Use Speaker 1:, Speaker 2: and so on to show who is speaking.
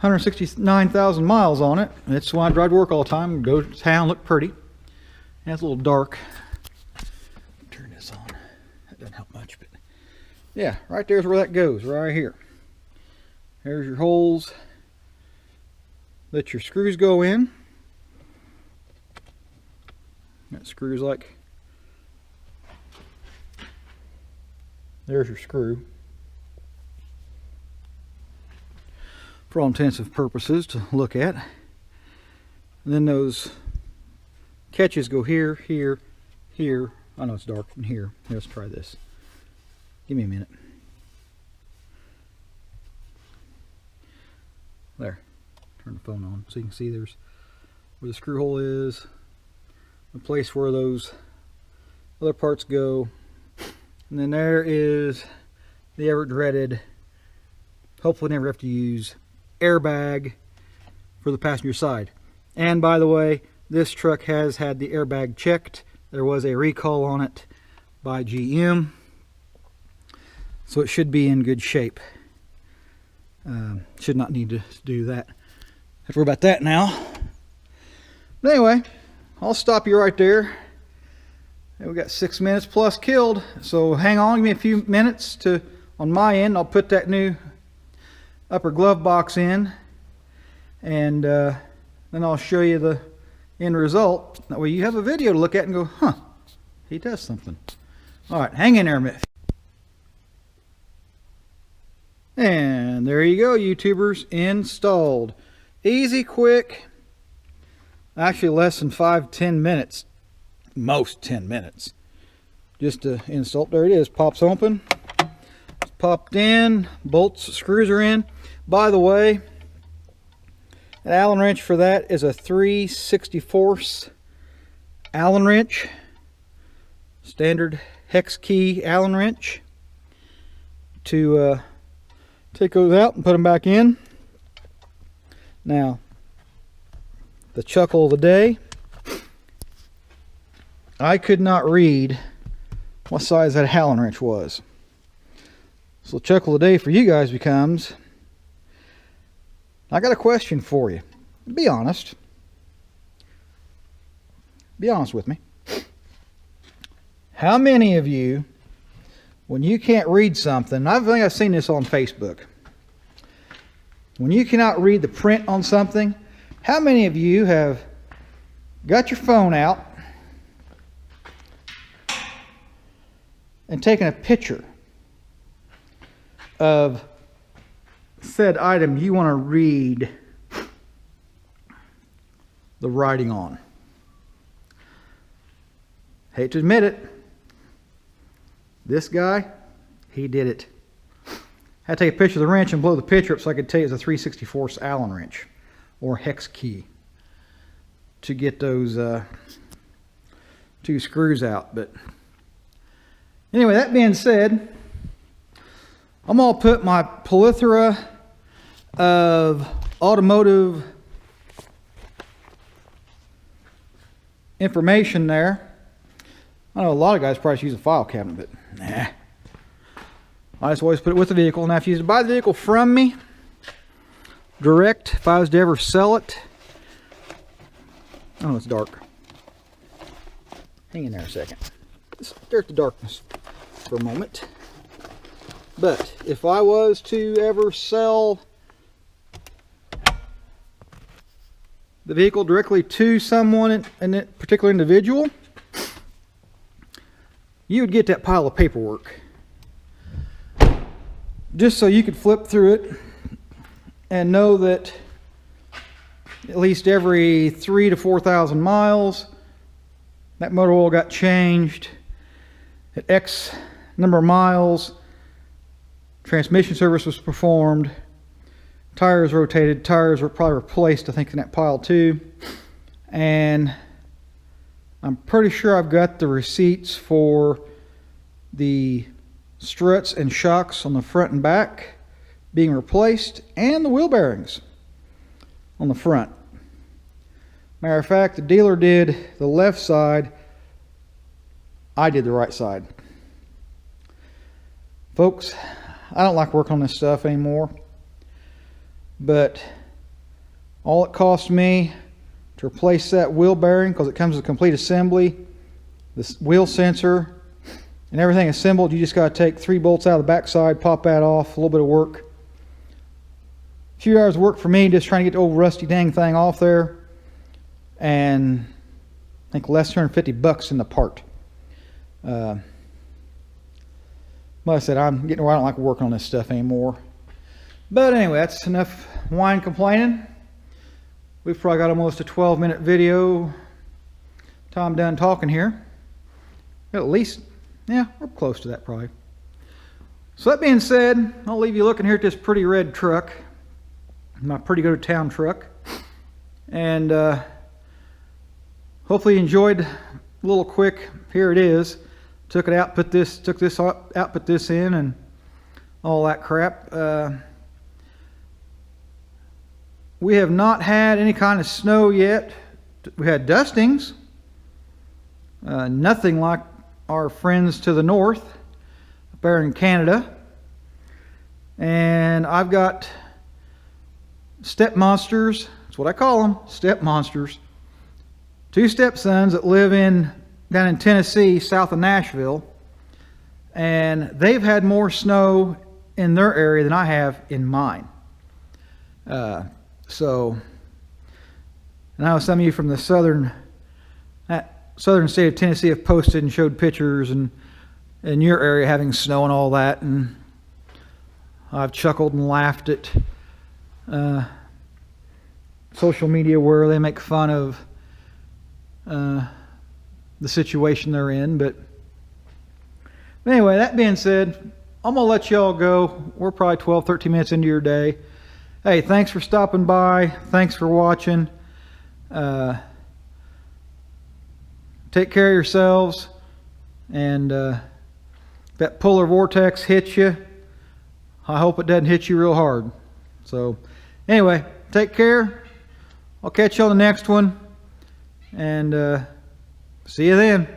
Speaker 1: 169,000 miles on it. That's why I drive to work all the time. Go to town, look pretty. And it's a little dark. Turn this on. That doesn't help much, but yeah, right there's where that goes, right here. There's your holes that your screws go in. That screws like, there's your screw. For all intensive purposes to look at. And then those catches go here, here, here. I know it's dark in here. Let's try this. Give me a minute. There. Turn the phone on so you can see there's where the screw hole is, the place where those other parts go, and then there is the ever dreaded, hopefully never have to use, airbag for the passenger side. And by the way, this truck has had the airbag checked. There was a recall on it by GM, so it should be in good shape. Should not need to do that. Have to worry about that now. But anyway, I'll stop you right there. And we got 6 minutes plus killed, so hang on, give me a few minutes to, on my end, I'll put that new upper glove box in, and then I'll show you the end result. That way you have a video to look at and go, huh, he does something. Alright, hang in there a minute. And there you go, YouTubers, installed. Easy, quick, actually less than 5-10 minutes, most 10 minutes, just to install. There it is, pops open, it's popped in, bolts, screws are in. By the way, an Allen wrench for that is a 3/64 Allen wrench, standard hex key Allen wrench. To take those out and put them back in. Now, the chuckle of the day, I could not read what size that Allen wrench was. So the chuckle of the day for you guys becomes, I got a question for you. Be honest. Be honest with me. How many of you, when you can't read something, I think I've seen this on Facebook. When you cannot read the print on something, how many of you have got your phone out and taken a picture of said item you want to read the writing on? Hate to admit it, this guy, he did it. I had to take a picture of the wrench and blow the picture up so I could tell you it's a 3/64 Allen wrench or hex key to get those two screws out. But anyway, that being said, I'm going to put my plethora of automotive information there. I know a lot of guys probably use a file cabinet, but nah. I just always put it with the vehicle. Now if you used to buy the vehicle from me direct, if I was to ever sell it, oh, it's dark. Hang in there a second. There's the darkness for a moment. But if I was to ever sell the vehicle directly to someone, and a particular individual, you would get that pile of paperwork just so you could flip through it and know that at least every 3,000 to 4,000 miles that motor oil got changed, at X number of miles transmission service was performed, tires rotated, tires were probably replaced, I think, in that pile too. And I'm pretty sure I've got the receipts for the struts and shocks on the front and back being replaced, and the wheel bearings on the front. Matter of fact, the dealer did the left side, I did the right side. Folks, I don't like working on this stuff anymore, but All it cost me to replace that wheel bearing, because it comes with a complete assembly, this wheel sensor, and everything assembled. You just got to take 3 bolts out of the backside, pop that off, a little bit of work. A few hours of work for me just trying to get the old rusty dang thing off there. And I think less than $250 in the part. Like I said, I'm getting where I don't like working on this stuff anymore. But anyway, that's enough whine complaining. We've probably got almost a 12-minute video. Time done talking here. At least, yeah, we're close to that probably. So that being said, I'll leave you looking here at this pretty red truck. My pretty go to town truck. And hopefully you enjoyed a little quick, here it is. Took it out, took this out, put this in, and all that crap. We have not had any kind of snow yet. We had dustings. Nothing like our friends to the north, up there in Canada. And I've got step monsters, that's what I call them, step monsters. 2 stepsons that live down in Tennessee, south of Nashville. And they've had more snow in their area than I have in mine. So, and I know some of you from the southern state of Tennessee have posted and showed pictures and in your area having snow and all that, and I've chuckled and laughed at social media where they make fun of the situation they're in. But anyway, that being said, I'm gonna let y'all go. We're probably 12-13 minutes into your day. Hey, thanks for stopping by. Thanks for watching. Take care of yourselves. And if that polar vortex hits you, I hope it doesn't hit you real hard. So anyway, take care. I'll catch you on the next one. And see you then.